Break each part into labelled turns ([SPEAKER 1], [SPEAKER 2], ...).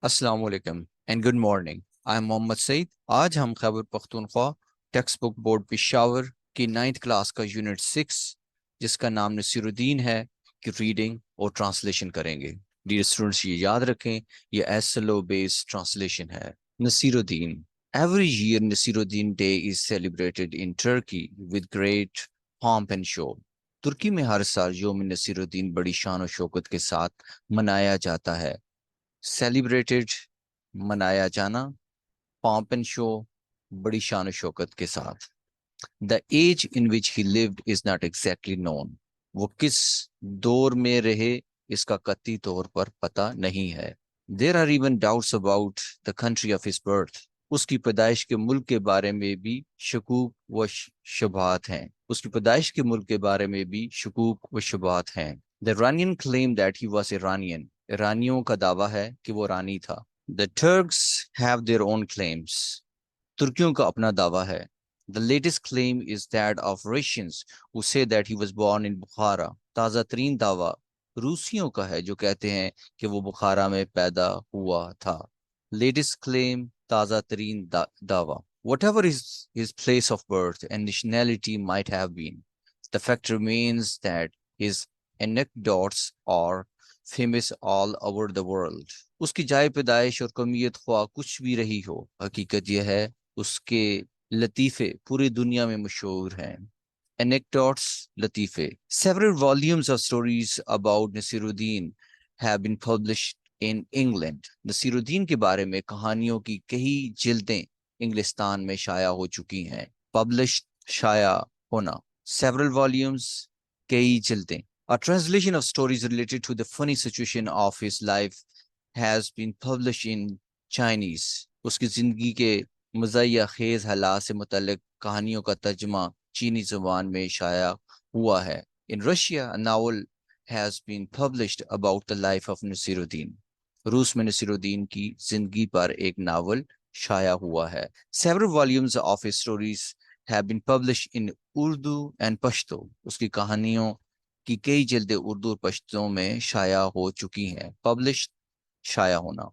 [SPEAKER 1] अस्सलाम वालेकुम and good morning. I am Mohammad Saeed. आज हम Khyber Pakhtunkhwa text book board Peshawar की 9th क्लास का यूनिट 6 जिसका नाम नसीरुद्दीन है की रीडिंग और ट्रांसलेशन करेंगे। डियर स्टूडेंट्स, ये याद रखें, ये SLO बेस्ड ट्रांसलेशन है। Nasiruddin. Every year Nasiruddin day is celebrated in Turkey with great pomp and show. तुर्की में हर साल योम नसीरुद्दीन बड़ी शान और शौकत के साथ मनाया जाता है। सेलिब्रेटेड, मनाया जाना। pomp and show, बड़ी शान शौकत के साथ। The age in which he lived is not exactly known. वो किस दौर में रहे इसका कतई तौर पर पता नहीं है। There are even doubts about the country of his birth. उसकी पैदाइश के मुल्क के बारे में भी शकूक व शुबहात हैं। उसकी पैदाइश के मुल्क के बारे में भी शकूक व शुबहात हैं। The Iranian claim that he was Iranian. ईरानियों का दावा है कि वो रानी था। The Turks have their own claims. तुर्कियों का अपना दावा है। The latest claim is that of Russians who say that he was born in Bukhara. ताज़ा तरीन दावा रूसियों का है जो कहते हैं कि वो बुखारा में पैदा हुआ था। Latest claim, ताज़ा तरीन दावा। Whatever his place of birth and nationality might have been, the fact remains that his anecdotes are famous all over the world. उसकी जाय पैदाइश और कमियत ख्वाह कुछ भी रही हो, हकीकत यह है उसके लतीफ़े पूरी दुनिया में मशहूर हैं। Anecdotes, लतीफ़े। Several volumes of stories about Nasiruddin have been published in England. Naseeruddin के बारे में कहानियों की कई जिल्दें इंग्लिस्तान में शाया हो चुकी हैं। Published, शाया होना। Several volumes, कई जिल्दें। A translation of stories related to the funny situation of his life has been published in Chinese. उसकी जिंदगी के मज़ाहिया खेज हालात से मुतल्लिक कहानियों का तर्जुमा चीनी ज़ुबान में शाया हुआ है। In Russia, a novel has been published about the life of Nasiruddin. रूस में नसीरुद्दीन की जिंदगी पर एक नावल शाया हुआ है। Several volumes of his stories have been published in Urdu and Pashto. उसकी कहानियों की कई जिल्दें उर्दू और पश्तो में शाया हो चुकी हैं। Published, शाया होना।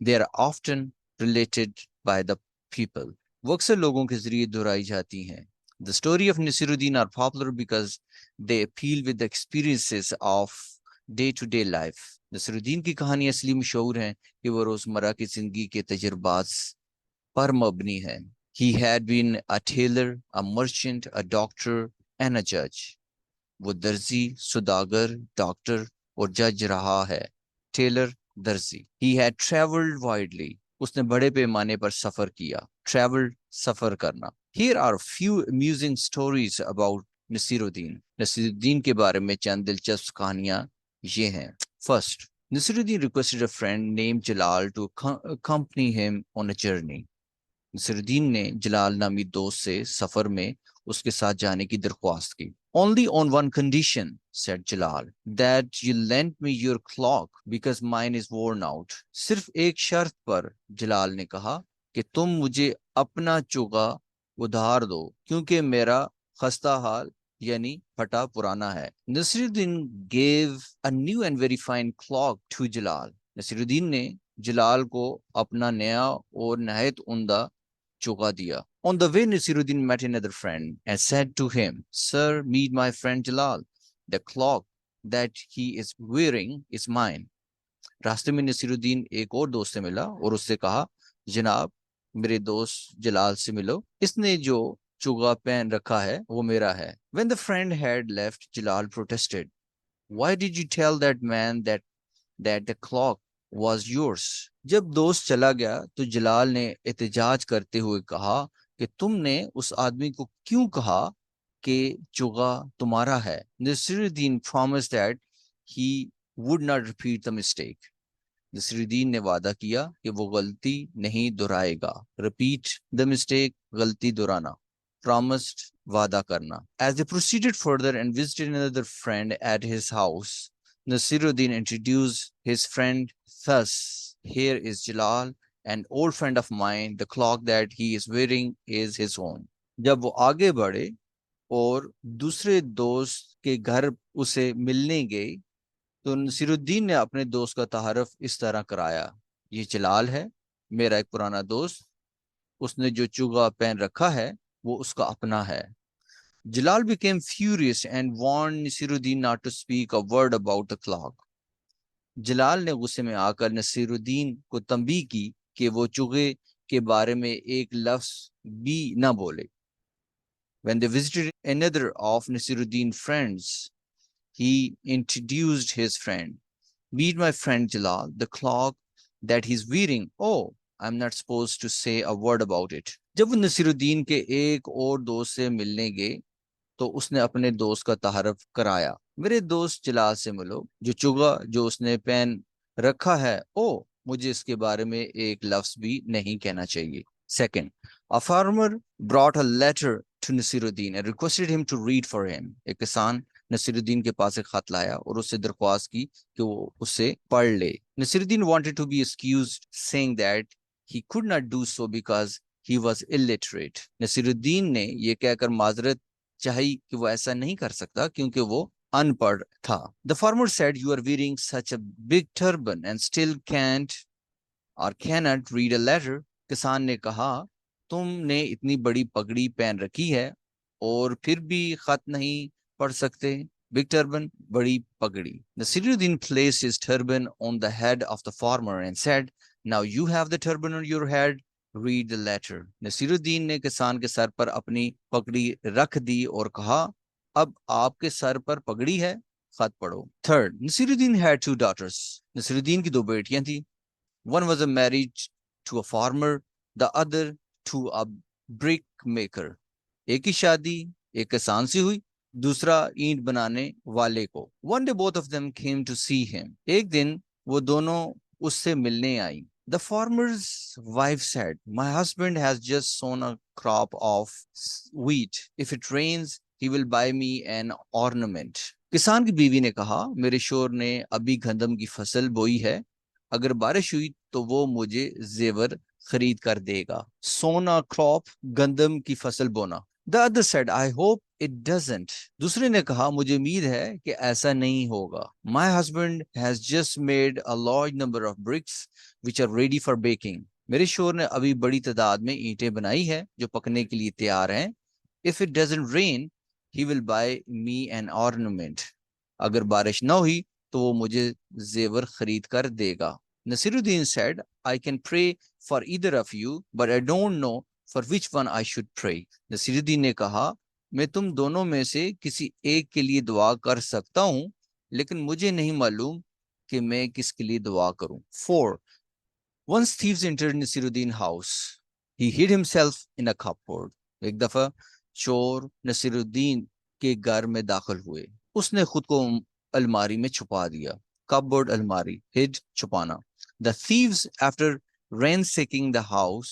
[SPEAKER 1] They are often related by the people. वो अक्सर लोगों के जरिए दोहराई जाती हैं। The story of Nasiruddin are popular because they appeal with the experiences of day-to-day life. Naseeruddin की कहानी असली मशहूर हैं कि वो रोजमर्रा की जिंदगी के तजुर्बात पर मबनी है। He had been a tailor, a merchant, a doctor, and a judge. वो दर्जी, सुदागर, डॉक्टर और जज रहा है। टेलर, दर्जी। He had traveled widely. उसने बड़े पैमाने पर सफर किया। Traveled, सफर करना। Here are a few amusing stories about Naseeruddin. Naseeruddin के बारे में चंद दिलचस्प कहानियां ये हैं। First, Nasiruddin requested a friend named Jalal to accompany him on a journey. Naseeruddin ने जलाल नामी दोस्त से सफर में उसके साथ जाने की दरख्वास्त की। Only on one condition, said Jalal, that you lend me your clock because mine is worn out. सिर्फ एक शर्त पर, जलाल ने कहा, कि तुम मुझे अपना चोगा उधार दो क्योंकि मेरा खस्ता हाल यानी फटा पुराना है। Naseeruddin gave a new and very fine clock to Jalal. Naseeruddin ने जलाल को अपना नया और नहायत उम्दा चौका दिया। On the way, Nasiruddin met another friend and said to him, Sir, meet my friend Jalal. The clock that he is wearing is mine. रास्ते में नसीरुद्दीन एक और दोस्त से मिला और उससे कहा, जनाब, मेरे दोस्त जलाल से मिलो, इसने जो चुगा पहन रखा है वो मेरा है। When the friend had left, Jalal protested. Why did you tell that man that the clock was yours? जब दोस्त चला गया तो जलाल ने एहतजाज करते हुए कहा कि तुमने उस आदमी को क्यों कहा कि चुगा तुम्हारा है। Naseeruddin promised that he would not repeat the mistake. Naseeruddin ने वादा किया कि वो गलती नहीं दोहराएगा। Repeat the mistake, गलती दोहराना। Promised, वादा करना। As they proceeded further and visited another friend at his house, Nasiruddin introduced his friend thus, here is Jalal, an old friend of mine. The clock that he is wearing is his own. जब वो आगे बढ़े और दूसरे दोस्त के घर उसे मिलने गए तो नसीरुद्दीन ने अपने दोस्त का तारफ इस तरह कराया। ये जलाल है, मेरा एक पुराना दोस्त। उसने जो चुगा पहन रखा है वो उसका अपना है। Jalal became furious and warned Nasiruddin not to speak a word about the clock. जलाल ने गुस्से में आकर नसीरुद्दीन को तंबीह की कि वो चुगे के बारे में एक लफ्ज भी न बोले। When they visited another of Nasiruddin's friends, he introduced his friend. Meet my friend Jalal, the clock that he's wearing. Oh, I'm not supposed to say a word about it. जब वो नसीरुद्दीन के एक और दोस्त से मिलने गए तो उसने अपने दोस्त का तारफ कराया। मेरे दोस्त जलाल से मिलो, जो चुगा जो उसने पहन रखा है, ओ मुझे इसके बारे में एक लफ्ज भी नहीं कहना चाहिए। Second, a farmer brought a letter to Nasiruddin and requested him to read for him. एक किसान नसीरुद्दीन के पास एक खत लाया और उससे दरख्वास्त की कि वो उसे पढ़ ले। Nasiruddin wanted to be excused, saying that he could not do so because he was illiterate. Naseeruddin ने ये कहकर माजरत चाहिए कि वो ऐसा नहीं कर सकता क्योंकि वो अनपढ़ था। The farmer said, "You are wearing such a big turban and still can't or cannot read a letter." किसान ने कहा, तुमने इतनी बड़ी पगड़ी पहन रखी है और फिर भी खत नहीं पढ़ सकते। Big turban, बड़ी पगड़ी। Nasiruddin placed his turban on the head of the farmer and said, "Now you have the turban on your head. Read the letter." Naseeruddin ने किसान के सर पर अपनी पगड़ी रख दी और कहा, अब आपके सर पर पगड़ी है, खत पढ़ो। Third, Nasiruddin had two daughters. Naseeruddin की दो बेटियां थी। One was married to a farmer, the other to a brick maker. एक की शादी एक किसान से हुई, दूसरा ईंट बनाने वाले को। One day both of them came to see him. एक दिन वो दोनों उससे मिलने आई। The farmer's wife said, "My husband has just sown a crop of wheat. If it rains, he will buy me an ornament." किसान की बीवी ने कहा, मेरे शोहर ने अभी गंदम की फसल बोई है, अगर बारिश हुई तो वो मुझे जेवर खरीद कर देगा। सोना क्रॉप, गंदम की फसल बोना। The other said, "I hope it doesn't." दूसरे ने कहा, मुझे उम्मीद है कि ऐसा नहीं होगा। My husband has just made a large number of bricks which are ready for baking. मेरे शोहर ने अभी बड़ी तादाद में ईंटें बनाई है जो पकने के लिए तैयार हैं। If it doesn't rain, he will buy me an ornament. अगर बारिश ना हुई तो वो मुझे जेवर खरीद कर देगा। Nasiruddin said, "I can pray for either of you, but I don't know for which one I should pray." Naseeruddin ने कहा, मैं तुम दोनों में से किसी एक के लिए दुआ कर सकता हूँ, लेकिन मुझे नहीं मालूम कि मैं किसके लिए दुआ करूं। 4. Once thieves entered Nasiruddin's house. He hid himself in a cupboard. एक दफा चोर नसीरुद्दीन के घर में दाखिल हुए। उसने खुद को अलमारी में छुपा दिया। Cupboard, अलमारी, hid, छुपाना। The thieves, after ransacking the house,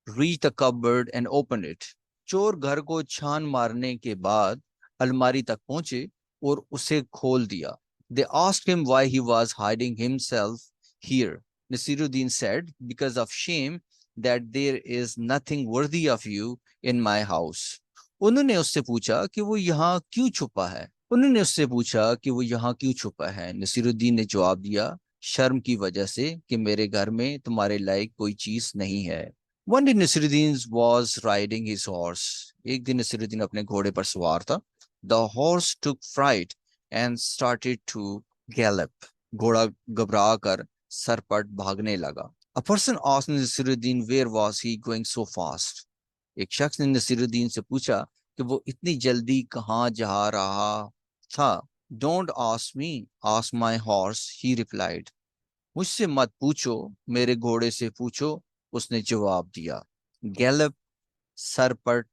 [SPEAKER 1] reached the cupboard and opened it. चोर घर को छान मारने के बाद अलमारी तक पहुंचे और उसे खोल दिया। They asked him why he was hiding himself here. Nasiruddin said, "Because of shame that there is nothing worthy of you in my house." उन्होंने उससे पूछा कि वो यहाँ क्यों छुपा है। नसीरुद्दीन ने जवाब दिया, शर्म की वजह से कि मेरे घर में तुम्हारे लायक कोई चीज नहीं है। One day Nasiruddin was riding his horse. एक दिन नसीरुद्दीन अपने घोड़े पर सवार था। The horse took fright and started to gallop. घोड़ा घबरा कर सरपट भागने लगा। A person asked Nasiruddin where was he going so fast. एक शख्स ने नसीरुद्दीन से पूछा कि वो इतनी जल्दी कहाँ जा रहा था। Don't ask me, ask my horse, he replied. मुझसे मत पूछो, मेरे घोड़े से पूछो, उसने जवाब दिया। Gallop, सरपट,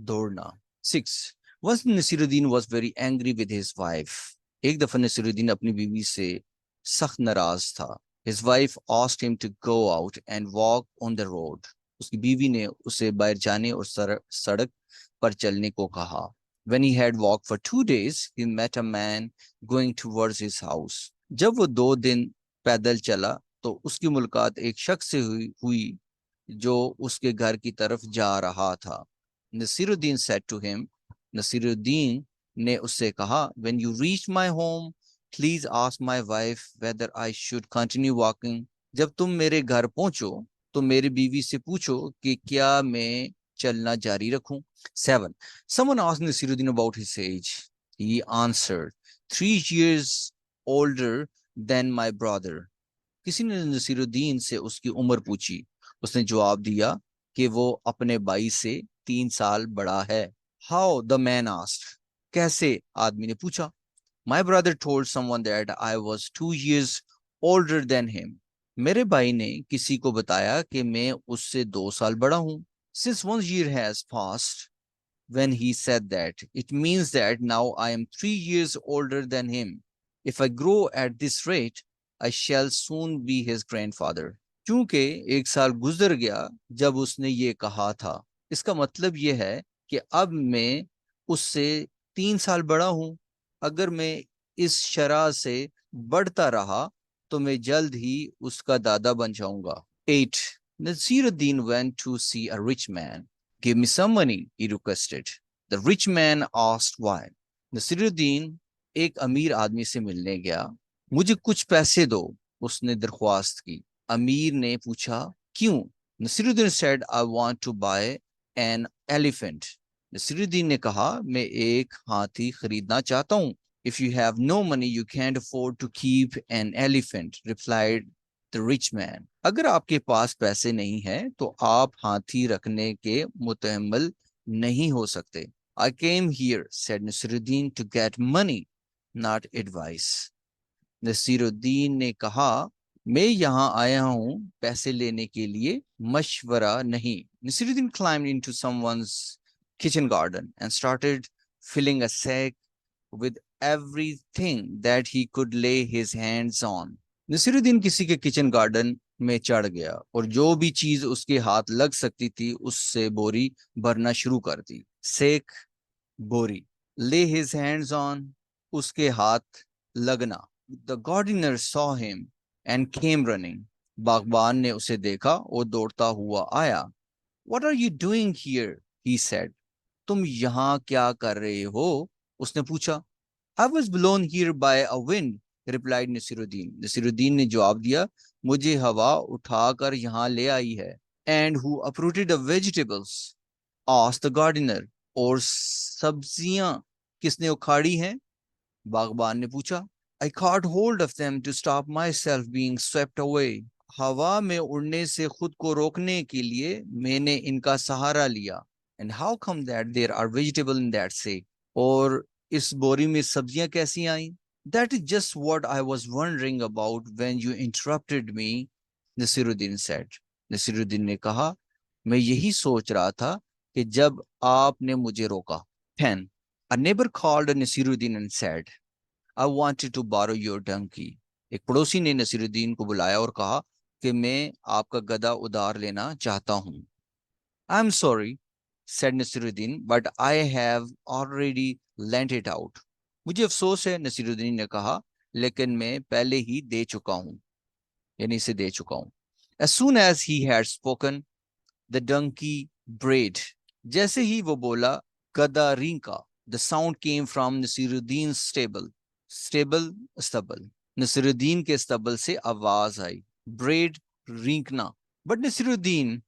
[SPEAKER 1] दौड़ना। 6. Once Nasiruddin was very angry with his wife. एक दफा नसीरुद्दीन अपनी बीवी से सख्त नाराज था। His wife asked him to go out and walk on the road. उसकी बीवी ने उसे बाहर जाने और सड़क पर चलने को कहा। When he had walked for 2 days, he met a man going towards his house. जब वो 2 दिन पैदल चला तो उसकी मुलाकात एक शख्स से हुई जो उसके घर की तरफ जा रहा था। Nasiruddin said to him, Naseeruddin ने उससे कहा, when you reach my home, please ask my wife whether I should continue walking जब तुम मेरे घर पहुंचो तो मेरी बीवी से पूछो कि क्या मैं चलना जारी रखूं। 7. Someone asked Nasiruddin about his age. He answered, 3 years older than my brother. किसी ने नसीरुद्दीन से उसकी उम्र पूछी। उसने जवाब दिया कि वो अपने भाई से 3 साल बड़ा है। हाउ, द मैन आस्क्ड, कैसे, आदमी ने पूछा। My brother told someone that I was 2 years older than him. मेरे भाई ने किसी को बताया कि मैं उससे 2 साल बड़ा हूं। Since 1 year has passed when he said that, it means that now I am 3 years older than him. If I grow at this rate, I shall soon be his grandfather. क्योंकि 1 साल गुजर गया जब उसने ये कहा था, इसका मतलब ये है कि अब मैं उससे 3 साल बड़ा हूं। अगर मैं इस शरह से बढ़ता रहा तो मैं जल्द ही उसका दादा बन जाऊंगा। 8. Nasiruddin went to see a rich man. Give me some money, he requested. The rich man asked why. Naseeruddin एक अमीर आदमी से मिलने गया। मुझे कुछ पैसे दो, उसने दरख्वास्त की। अमीर ने पूछा, क्यों? Naseeruddin said, I want to buy an elephant. Naseeruddin ने कहा, मैं एक हाथी खरीदना चाहता हूँ। If you have no money, you can't afford to keep an elephant, replied the rich man. अगर आपके पास पैसे नहीं हैं तो आप हाथी रखने के मुतहम्मिल नहीं हो सकते। I came here, said Nasiruddin, to get money, not advice. Naseeruddin ने कहा, मैं यहाँ आया हूँ पैसे लेने के लिए, मशवरा नहीं। Naseeruddin climbed into someone's kitchen garden and started filling a sack with everything that he could lay his hands on. Naseeruddin किसी के किचन गार्डन में चढ़ गया और जो भी चीज उसके हाथ लग सकती थी उससे बोरी भरना शुरू कर दी। सेक, बोरी। lay his hands on, उसके हाथ लगना। The gardener saw him and came running. बागबान ने उसे देखा और दौड़ता हुआ आया। What are you doing here? He said. तुम यहाँ क्या कर रहे हो? उसने पूछा। I was blown here by a wind, replied Nasiruddin. Nasiruddin ने जवाब दिया, मुझे हवा उठाकर यहाँ ले आई है। And who uprooted the vegetables? Asked the gardener. और सब्जियां किसने उखाड़ी हैं? बागबान ने पूछा। I caught hold of them to stop myself being swept away. हवा में उड़ने से खुद को रोकने के लिए मैंने इनका सहारा लिया। And how come that there are vegetables in that sack? और इस बोरी में सब्जियां कैसी आई? That is just what I was wondering about when you interrupted me, Nasiruddin said. Naseeruddin ने कहा, मैं यही सोच रहा था कि जब आपने मुझे रोका। 10. A neighbor called Nasiruddin and said, I wanted to borrow your donkey. एक पड़ोसी ने नसीरुद्दीन को बुलाया और कहा कि मैं आपका गधा उधार लेना चाहता हूँ। I'm sorry, said Nasiruddin, but I have already lent it out. मुझे अफसोस है, नसीरुद्दीन ने कहा, लेकिन मैं पहले ही दे चुका हूँ, यानी इसे दे चुका हूँ। As soon as he had spoken, the donkey brayed. जैसे ही वो बोला, गधा रींका। The sound came from Nasiruddin's stable. Stable, stubble. Naseeruddin के stubble से आवाज आई। Brayed, रींकना। But Nasiruddin,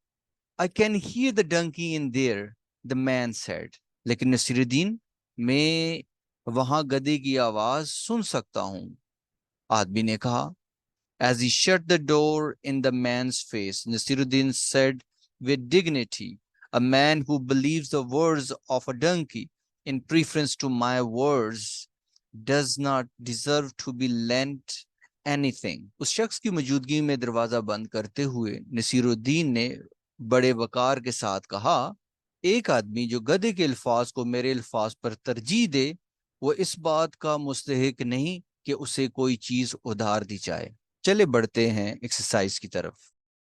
[SPEAKER 1] I can hear the donkey in there, the man said. लेकिन नसीरुद्दीन, मैं वहां गधे की आवाज सुन सकता हूं, आदमी ने कहा। As he shut the door in the man's face, Nasiruddin said with dignity, a man who believes the words of a donkey in preference to my words does not deserve to be lent anything. उस शख्स की मौजूदगी में दरवाजा बंद करते हुए नसीरुद्दीन ने बड़े वकार के साथ कहा, एक आदमी जो गधे के अल्फाज को मेरे अल्फाज पर तरजीह दे, वो इस बात का मुस्तहिक नहीं कि उसे कोई चीज उधार दी जाए। चले बढ़ते हैं एक्सरसाइज की तरफ।